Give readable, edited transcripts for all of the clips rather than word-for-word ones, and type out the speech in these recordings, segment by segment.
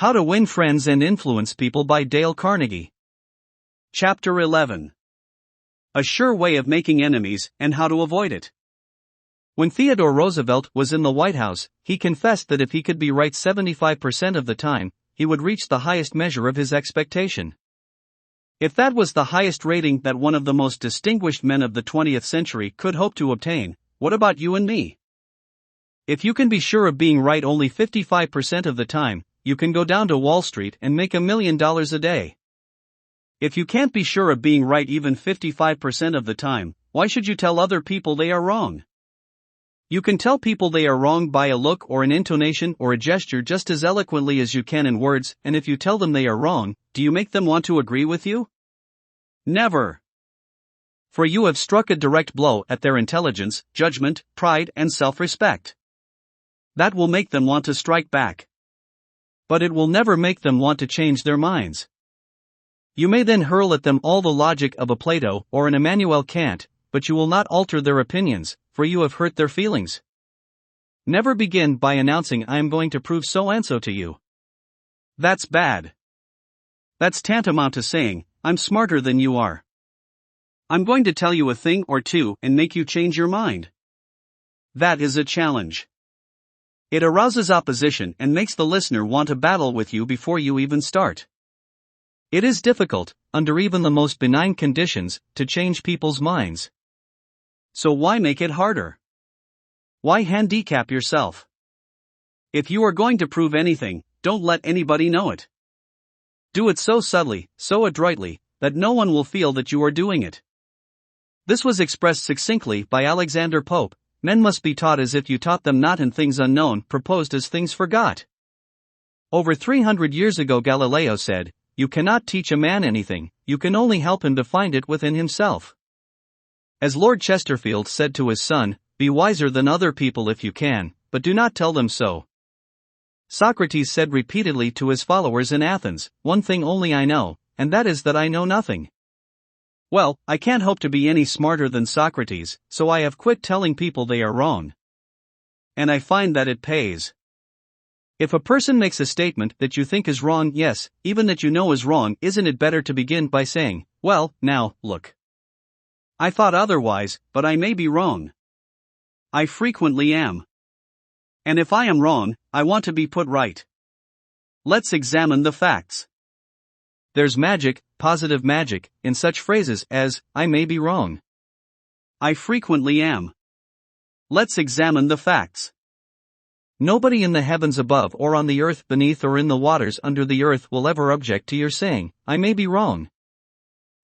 How to Win Friends and Influence People by Dale Carnegie. Chapter 11. A Sure Way of Making Enemies and How to Avoid It. When Theodore Roosevelt was in the White House, he confessed that if he could be right 75% of the time, he would reach the highest measure of his expectation. If that was the highest rating that one of the most distinguished men of the 20th century could hope to obtain, what about you and me? If you can be sure of being right only 55% of the time, you can go down to Wall Street and make $1 million a day. If you can't be sure of being right even 55% of the time, why should you tell other people they are wrong? You can tell people they are wrong by a look or an intonation or a gesture just as eloquently as you can in words, and if you tell them they are wrong, do you make them want to agree with you? Never. For you have struck a direct blow at their intelligence, judgment, pride, and self-respect. That will make them want to strike back. But it will never make them want to change their minds. You may then hurl at them all the logic of a Plato or an Immanuel Kant, but you will not alter their opinions, for you have hurt their feelings. Never begin by announcing I am going to prove so and so to you. That's bad. That's tantamount to saying, I'm smarter than you are. I'm going to tell you a thing or two and make you change your mind. That is a challenge. It arouses opposition and makes the listener want to battle with you before you even start. It is difficult, under even the most benign conditions, to change people's minds. So why make it harder? Why handicap yourself? If you are going to prove anything, don't let anybody know it. Do it so subtly, so adroitly, that no one will feel that you are doing it. This was expressed succinctly by Alexander Pope. Men must be taught as if you taught them not, and things unknown proposed as things forgot. Over 300 years ago Galileo said, you cannot teach a man anything, you can only help him to find it within himself. As Lord Chesterfield said to his son, be wiser than other people if you can, but do not tell them so. Socrates said repeatedly to his followers in Athens, one thing only I know, and that is that I know nothing. Well, I can't hope to be any smarter than Socrates, so I have quit telling people they are wrong. And I find that it pays. If a person makes a statement that you think is wrong, yes, even that you know is wrong, isn't it better to begin by saying, well, now, look. I thought otherwise, but I may be wrong. I frequently am. And if I am wrong, I want to be put right. Let's examine the facts. There's magic, positive magic, in such phrases as, I may be wrong. I frequently am. Let's examine the facts. Nobody in the heavens above or on the earth beneath or in the waters under the earth will ever object to your saying, I may be wrong.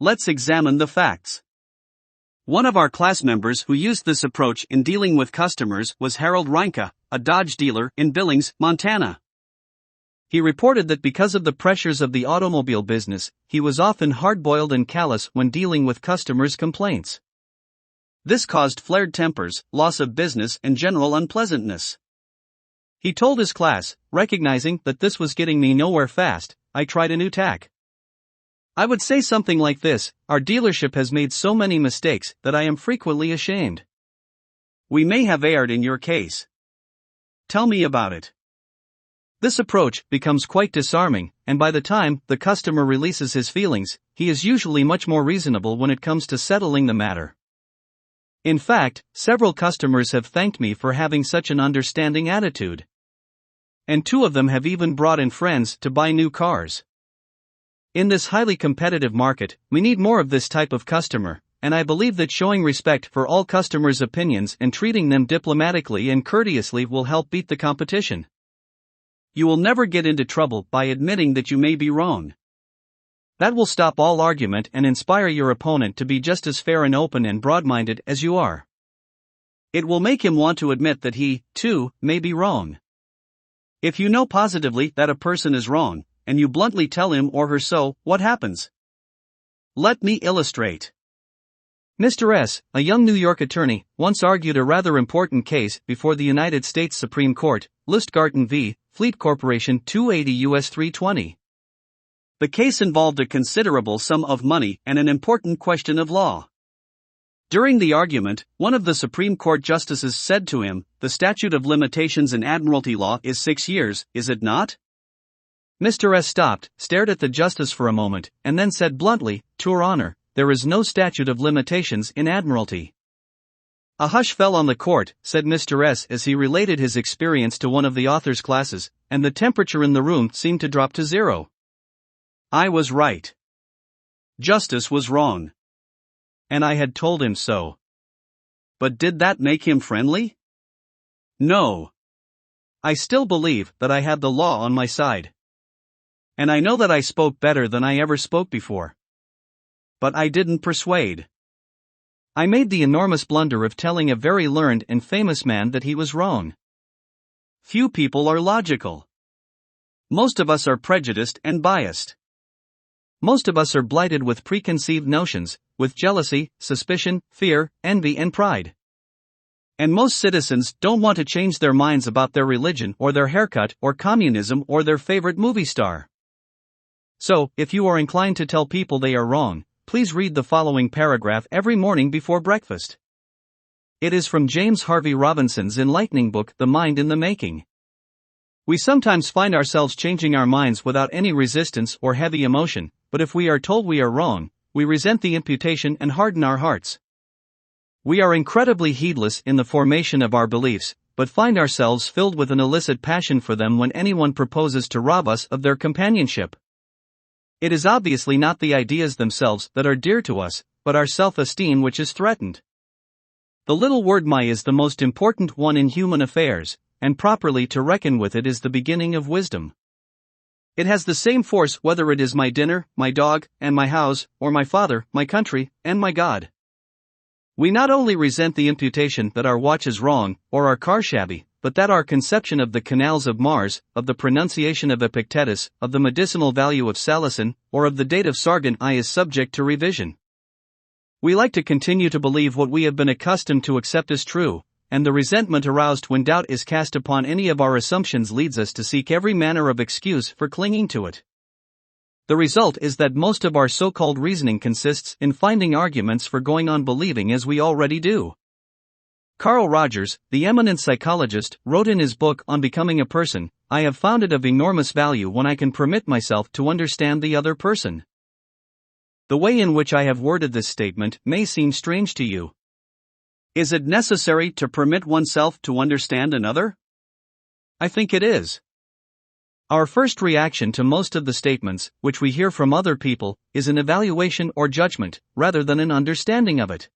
Let's examine the facts. One of our class members who used this approach in dealing with customers was Harold Reinke, a Dodge dealer in Billings, Montana. He reported that because of the pressures of the automobile business, he was often hard-boiled and callous when dealing with customers' complaints. This caused flared tempers, loss of business, and general unpleasantness. He told his class, recognizing that this was getting me nowhere fast, I tried a new tack. I would say something like this, our dealership has made so many mistakes that I am frequently ashamed. We may have erred in your case. Tell me about it. This approach becomes quite disarming, and by the time the customer releases his feelings, he is usually much more reasonable when it comes to settling the matter. In fact, several customers have thanked me for having such an understanding attitude. And 2 of them have even brought in friends to buy new cars. In this highly competitive market, we need more of this type of customer, and I believe that showing respect for all customers' opinions and treating them diplomatically and courteously will help beat the competition. You will never get into trouble by admitting that you may be wrong. That will stop all argument and inspire your opponent to be just as fair and open and broad-minded as you are. It will make him want to admit that he, too, may be wrong. If you know positively that a person is wrong, and you bluntly tell him or her so, what happens? Let me illustrate. Mr. S., a young New York attorney, once argued a rather important case before the United States Supreme Court, Lustgarten v. Fleet Corporation 280 U.S. 320. The case involved a considerable sum of money and an important question of law. During the argument, one of the Supreme Court justices said to him, the statute of limitations in admiralty law is 6 years, is it not? Mr. S stopped, stared at the justice for a moment, and then said bluntly, "Your Honor, there is no statute of limitations in admiralty." A hush fell on the court, said Mr. S as he related his experience to one of the author's classes, and the temperature in the room seemed to drop to zero. I was right. Justice was wrong. And I had told him so. But did that make him friendly? No. I still believe that I had the law on my side. And I know that I spoke better than I ever spoke before. But I didn't persuade. I made the enormous blunder of telling a very learned and famous man that he was wrong. Few people are logical. Most of us are prejudiced and biased. Most of us are blighted with preconceived notions, with jealousy, suspicion, fear, envy, and pride. And most citizens don't want to change their minds about their religion or their haircut or communism or their favorite movie star. So, if you are inclined to tell people they are wrong, please read the following paragraph every morning before breakfast. It is from James Harvey Robinson's enlightening book, The Mind in the Making. We sometimes find ourselves changing our minds without any resistance or heavy emotion, but if we are told we are wrong, we resent the imputation and harden our hearts. We are incredibly heedless in the formation of our beliefs, but find ourselves filled with an illicit passion for them when anyone proposes to rob us of their companionship. It is obviously not the ideas themselves that are dear to us, but our self-esteem which is threatened. The little word "my" is the most important one in human affairs, and properly to reckon with it is the beginning of wisdom. It has the same force whether it is my dinner, my dog, and my house, or my father, my country, and my God. We not only resent the imputation that our watch is wrong, or our car shabby, but that our conception of the canals of Mars, of the pronunciation of Epictetus, of the medicinal value of salicin, or of the date of Sargon I is subject to revision. We like to continue to believe what we have been accustomed to accept as true, and the resentment aroused when doubt is cast upon any of our assumptions leads us to seek every manner of excuse for clinging to it. The result is that most of our so-called reasoning consists in finding arguments for going on believing as we already do. Carl Rogers, the eminent psychologist, wrote in his book On Becoming a Person, "I have found it of enormous value when I can permit myself to understand the other person." The way in which I have worded this statement may seem strange to you. Is it necessary to permit oneself to understand another? I think it is. Our first reaction to most of the statements, which we hear from other people, is an evaluation or judgment, rather than an understanding of it.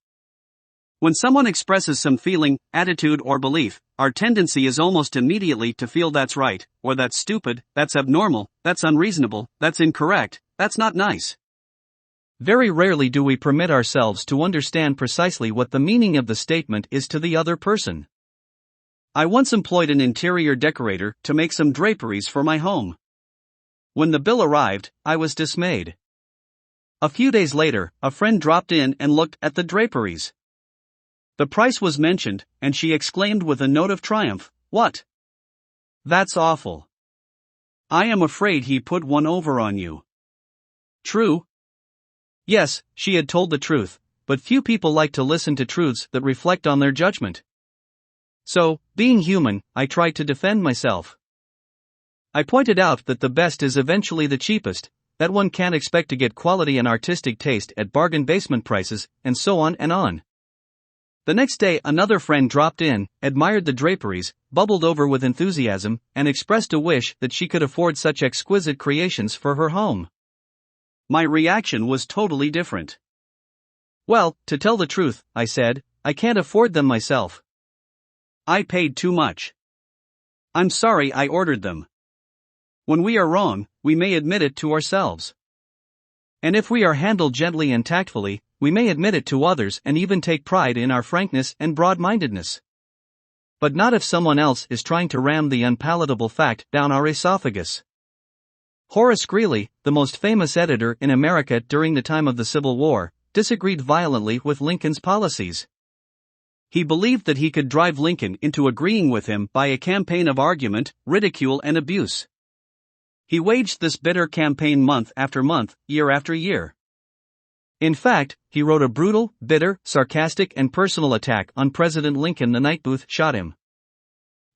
When someone expresses some feeling, attitude, or belief, our tendency is almost immediately to feel that's right, or that's stupid, that's abnormal, that's unreasonable, that's incorrect, that's not nice. Very rarely do we permit ourselves to understand precisely what the meaning of the statement is to the other person. I once employed an interior decorator to make some draperies for my home. When the bill arrived, I was dismayed. A few days later, a friend dropped in and looked at the draperies. The price was mentioned, and she exclaimed with a note of triumph, "What? That's awful. I am afraid he put one over on you." True? Yes, she had told the truth, but few people like to listen to truths that reflect on their judgment. So, being human, I tried to defend myself. I pointed out that the best is eventually the cheapest, that one can't expect to get quality and artistic taste at bargain basement prices, and so on and on. The next day another friend dropped in, admired the draperies, bubbled over with enthusiasm, and expressed a wish that she could afford such exquisite creations for her home. My reaction was totally different. "Well, to tell the truth," I said, "I can't afford them myself. I paid too much. I'm sorry I ordered them." When we are wrong, we may admit it to ourselves. And if we are handled gently and tactfully, we may admit it to others and even take pride in our frankness and broad-mindedness. But not if someone else is trying to ram the unpalatable fact down our esophagus. Horace Greeley, the most famous editor in America during the time of the Civil War, disagreed violently with Lincoln's policies. He believed that he could drive Lincoln into agreeing with him by a campaign of argument, ridicule, and abuse. He waged this bitter campaign month after month, year after year. In fact, he wrote a brutal, bitter, sarcastic, and personal attack on President Lincoln the night Booth shot him.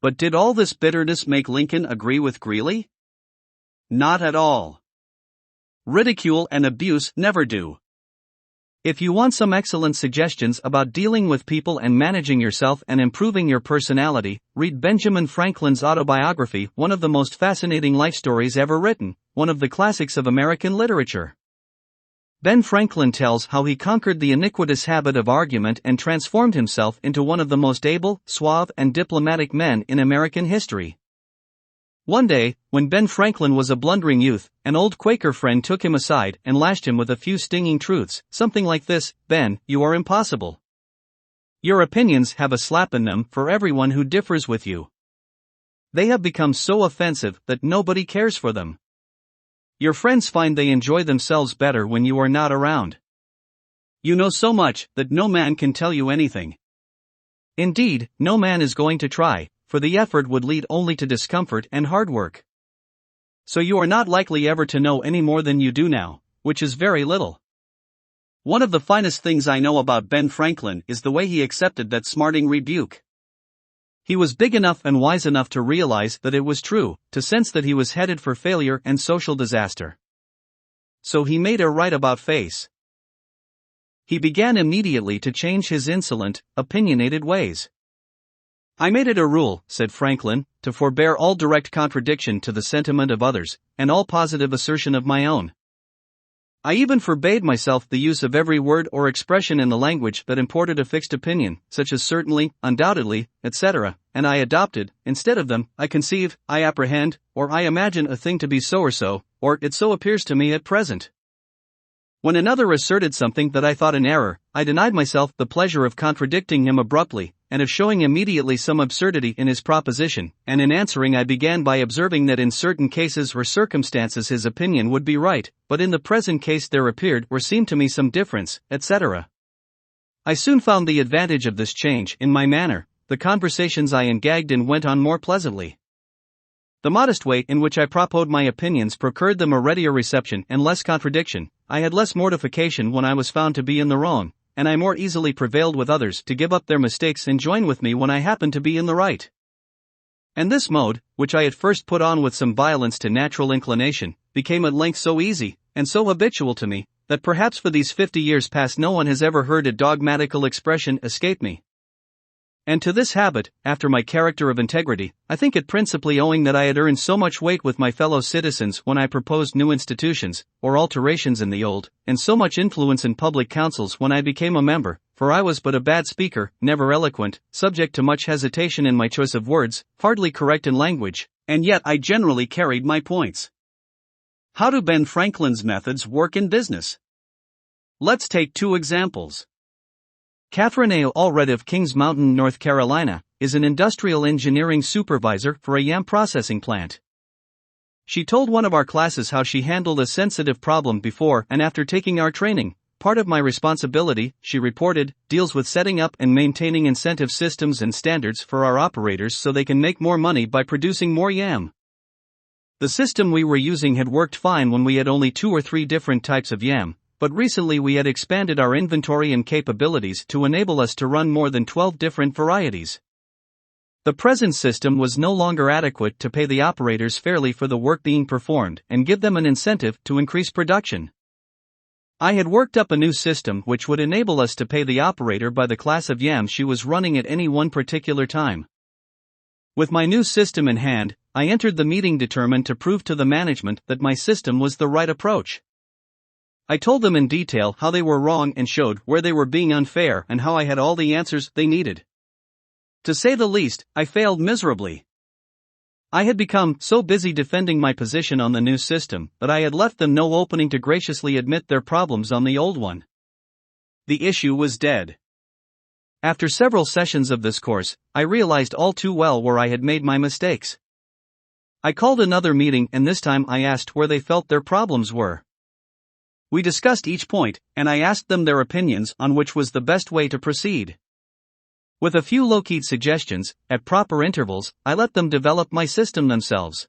But did all this bitterness make Lincoln agree with Greeley? Not at all. Ridicule and abuse never do. If you want some excellent suggestions about dealing with people and managing yourself and improving your personality, read Benjamin Franklin's autobiography, one of the most fascinating life stories ever written, one of the classics of American literature. Ben Franklin tells how he conquered the iniquitous habit of argument and transformed himself into one of the most able, suave, and diplomatic men in American history. One day, when Ben Franklin was a blundering youth, an old Quaker friend took him aside and lashed him with a few stinging truths, something like this: "Ben, you are impossible. Your opinions have a slap in them for everyone who differs with you. They have become so offensive that nobody cares for them. Your friends find they enjoy themselves better when you are not around. You know so much that no man can tell you anything. Indeed, no man is going to try, for the effort would lead only to discomfort and hard work. So you are not likely ever to know any more than you do now, which is very little." One of the finest things I know about Ben Franklin is the way he accepted that smarting rebuke. He was big enough and wise enough to realize that it was true, to sense that he was headed for failure and social disaster. So he made a right-about-face. He began immediately to change his insolent, opinionated ways. "I made it a rule," said Franklin, "to forbear all direct contradiction to the sentiment of others, and all positive assertion of my own. I even forbade myself the use of every word or expression in the language that imported a fixed opinion, such as certainly, undoubtedly, etc., and I adopted, instead of them, I conceive, I apprehend, or I imagine a thing to be so or so, or it so appears to me at present. When another asserted something that I thought an error, I denied myself the pleasure of contradicting him abruptly, and of showing immediately some absurdity in his proposition, and in answering I began by observing that in certain cases or circumstances his opinion would be right, but in the present case there appeared or seemed to me some difference, etc. I soon found the advantage of this change in my manner. The conversations I engaged in went on more pleasantly. The modest way in which I proposed my opinions procured them a readier reception and less contradiction. I had less mortification when I was found to be in the wrong, and I more easily prevailed with others to give up their mistakes and join with me when I happened to be in the right. And this mode, which I at first put on with some violence to natural inclination, became at length so easy, and so habitual to me, that perhaps for these 50 years past no one has ever heard a dogmatical expression escape me. And to this habit, after my character of integrity, I think it principally owing that I had earned so much weight with my fellow citizens when I proposed new institutions, or alterations in the old, and so much influence in public councils when I became a member, for I was but a bad speaker, never eloquent, subject to much hesitation in my choice of words, hardly correct in language, and yet I generally carried my points. How do Ben Franklin's methods work in business? Let's take two examples. Catherine A. Allred of Kings Mountain, North Carolina, is an industrial engineering supervisor for a yam processing plant. She told one of our classes how she handled a sensitive problem before and after taking our training. "Part of my responsibility," she reported, "deals with setting up and maintaining incentive systems and standards for our operators so they can make more money by producing more yam. The system we were using had worked fine when we had only 2 or 3 different types of yam. But recently we had expanded our inventory and capabilities to enable us to run more than 12 different varieties. The present system was no longer adequate to pay the operators fairly for the work being performed and give them an incentive to increase production. I had worked up a new system which would enable us to pay the operator by the class of yam she was running at any one particular time. With my new system in hand, I entered the meeting determined to prove to the management that my system was the right approach. I told them in detail how they were wrong and showed where they were being unfair and how I had all the answers they needed. To say the least, I failed miserably. I had become so busy defending my position on the new system that I had left them no opening to graciously admit their problems on the old one. The issue was dead. After several sessions of this course, I realized all too well where I had made my mistakes. I called another meeting and this time I asked where they felt their problems were. We discussed each point, and I asked them their opinions on which was the best way to proceed. With a few low-keyed suggestions, at proper intervals, I let them develop my system themselves.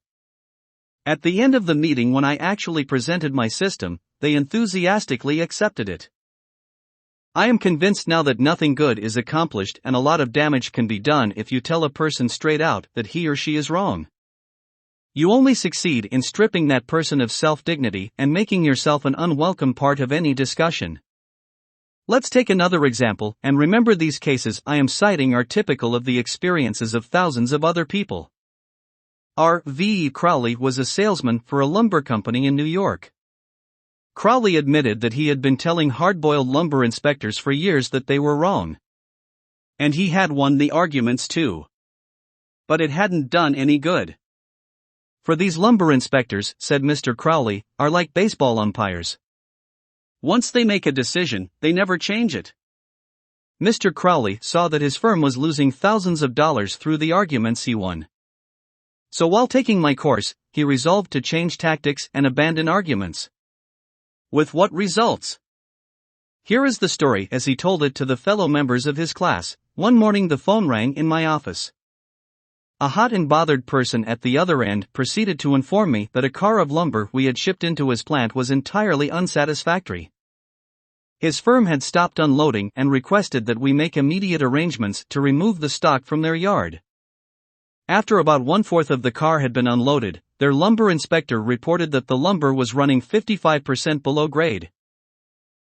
At the end of the meeting when I actually presented my system, they enthusiastically accepted it. I am convinced now that nothing good is accomplished and a lot of damage can be done if you tell a person straight out that he or she is wrong. You only succeed in stripping that person of self-dignity and making yourself an unwelcome part of any discussion. Let's take another example, and remember these cases I am citing are typical of the experiences of thousands of other people. R.V. Crowley was a salesman for a lumber company in New York. Crowley admitted that he had been telling hard-boiled lumber inspectors for years that they were wrong. And he had won the arguments too. But it hadn't done any good. For these lumber inspectors, said Mr. Crowley, are like baseball umpires. Once they make a decision, they never change it. Mr. Crowley saw that his firm was losing thousands of dollars through the arguments he won. So while taking my course, he resolved to change tactics and abandon arguments. With what results? Here is the story as he told it to the fellow members of his class. One morning the phone rang in my office. A hot and bothered person at the other end proceeded to inform me that a car of lumber we had shipped into his plant was entirely unsatisfactory. His firm had stopped unloading and requested that we make immediate arrangements to remove the stock from their yard. After about 1/4 of the car had been unloaded, their lumber inspector reported that the lumber was running 55% below grade.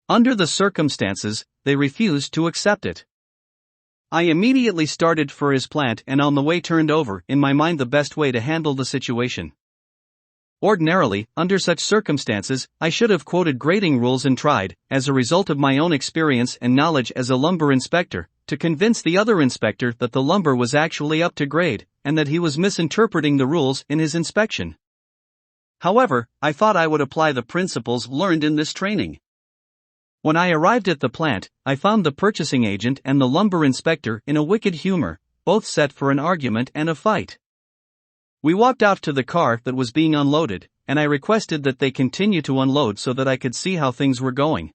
Under the circumstances, they refused to accept it. I immediately started for his plant and on the way turned over in my mind the best way to handle the situation. Ordinarily, under such circumstances, I should have quoted grading rules and tried, as a result of my own experience and knowledge as a lumber inspector, to convince the other inspector that the lumber was actually up to grade, and that he was misinterpreting the rules in his inspection. However, I thought I would apply the principles learned in this training. When I arrived at the plant, I found the purchasing agent and the lumber inspector in a wicked humor, both set for an argument and a fight. We walked out to the car that was being unloaded, and I requested that they continue to unload so that I could see how things were going.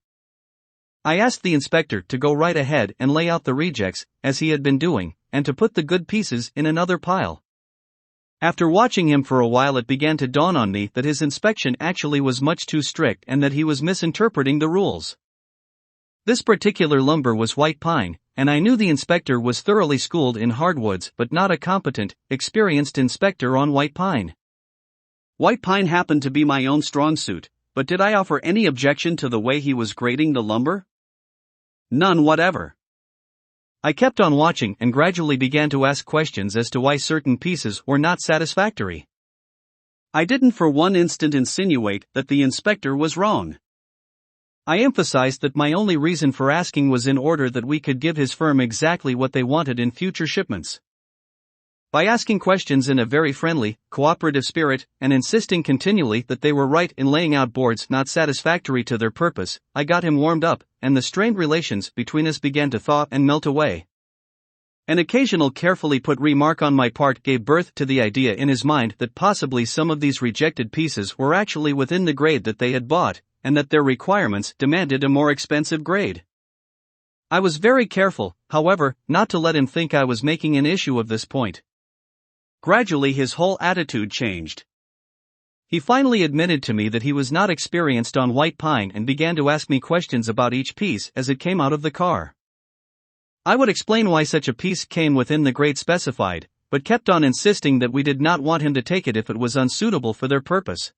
I asked the inspector to go right ahead and lay out the rejects, as he had been doing, and to put the good pieces in another pile. After watching him for a while, it began to dawn on me that his inspection actually was much too strict and that he was misinterpreting the rules. This particular lumber was white pine, and I knew the inspector was thoroughly schooled in hardwoods but not a competent, experienced inspector on white pine. White pine happened to be my own strong suit, but did I offer any objection to the way he was grading the lumber? None whatever. I kept on watching and gradually began to ask questions as to why certain pieces were not satisfactory. I didn't for one instant insinuate that the inspector was wrong. I emphasized that my only reason for asking was in order that we could give his firm exactly what they wanted in future shipments. By asking questions in a very friendly, cooperative spirit, and insisting continually that they were right in laying out boards not satisfactory to their purpose, I got him warmed up, and the strained relations between us began to thaw and melt away. An occasional carefully put remark on my part gave birth to the idea in his mind that possibly some of these rejected pieces were actually within the grade that they had bought, and that their requirements demanded a more expensive grade. I was very careful, however, not to let him think I was making an issue of this point. Gradually his whole attitude changed. He finally admitted to me that he was not experienced on white pine and began to ask me questions about each piece as it came out of the car. I would explain why such a piece came within the grade specified, but kept on insisting that we did not want him to take it if it was unsuitable for their purpose.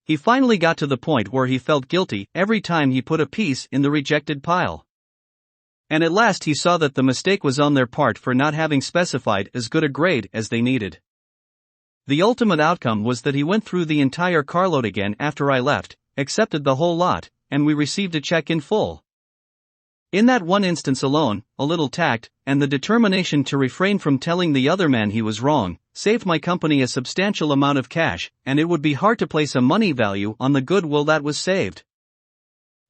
He finally got to the point where he felt guilty every time he put a piece in the rejected pile. And at last he saw that the mistake was on their part for not having specified as good a grade as they needed. The ultimate outcome was that he went through the entire carload again after I left, accepted the whole lot, and we received a check in full. In that one instance alone, a little tact, and the determination to refrain from telling the other man he was wrong, saved my company a substantial amount of cash, and it would be hard to place a money value on the goodwill that was saved.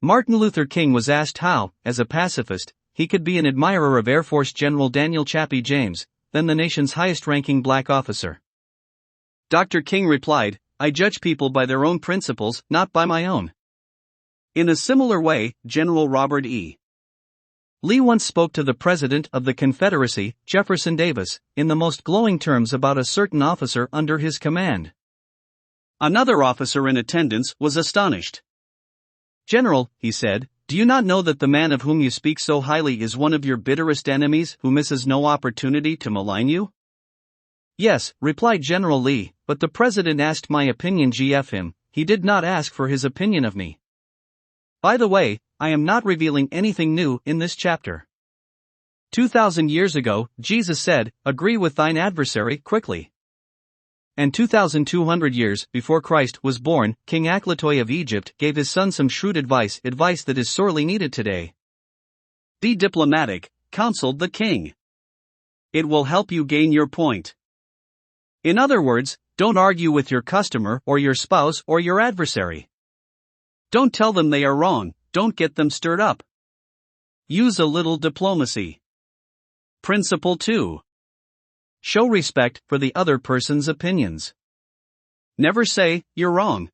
Martin Luther King was asked how, as a pacifist, he could be an admirer of Air Force General Daniel Chappie James, then the nation's highest-ranking black officer. Dr. King replied, "I judge people by their own principles, not by my own." In a similar way, General Robert E. Lee once spoke to the President of the Confederacy, Jefferson Davis, in the most glowing terms about a certain officer under his command. Another officer in attendance was astonished. "General," he said, "do you not know that the man of whom you speak so highly is one of your bitterest enemies who misses no opportunity to malign you?" "Yes," replied General Lee, but the president asked my opinion. Gf him, he did not ask for his opinion of me. By the way, I am not revealing anything new in this chapter. 2,000 years ago, Jesus said, "Agree with thine adversary quickly." And 2,200 years before Christ was born, King Akhlatoy of Egypt gave his son some shrewd advice that is sorely needed today. Be diplomatic, counseled the king. It will help you gain your point. In other words, don't argue with your customer or your spouse or your adversary. Don't tell them they are wrong, don't get them stirred up. Use a little diplomacy. Principle 2. Show respect for the other person's opinions. Never say, "You're wrong."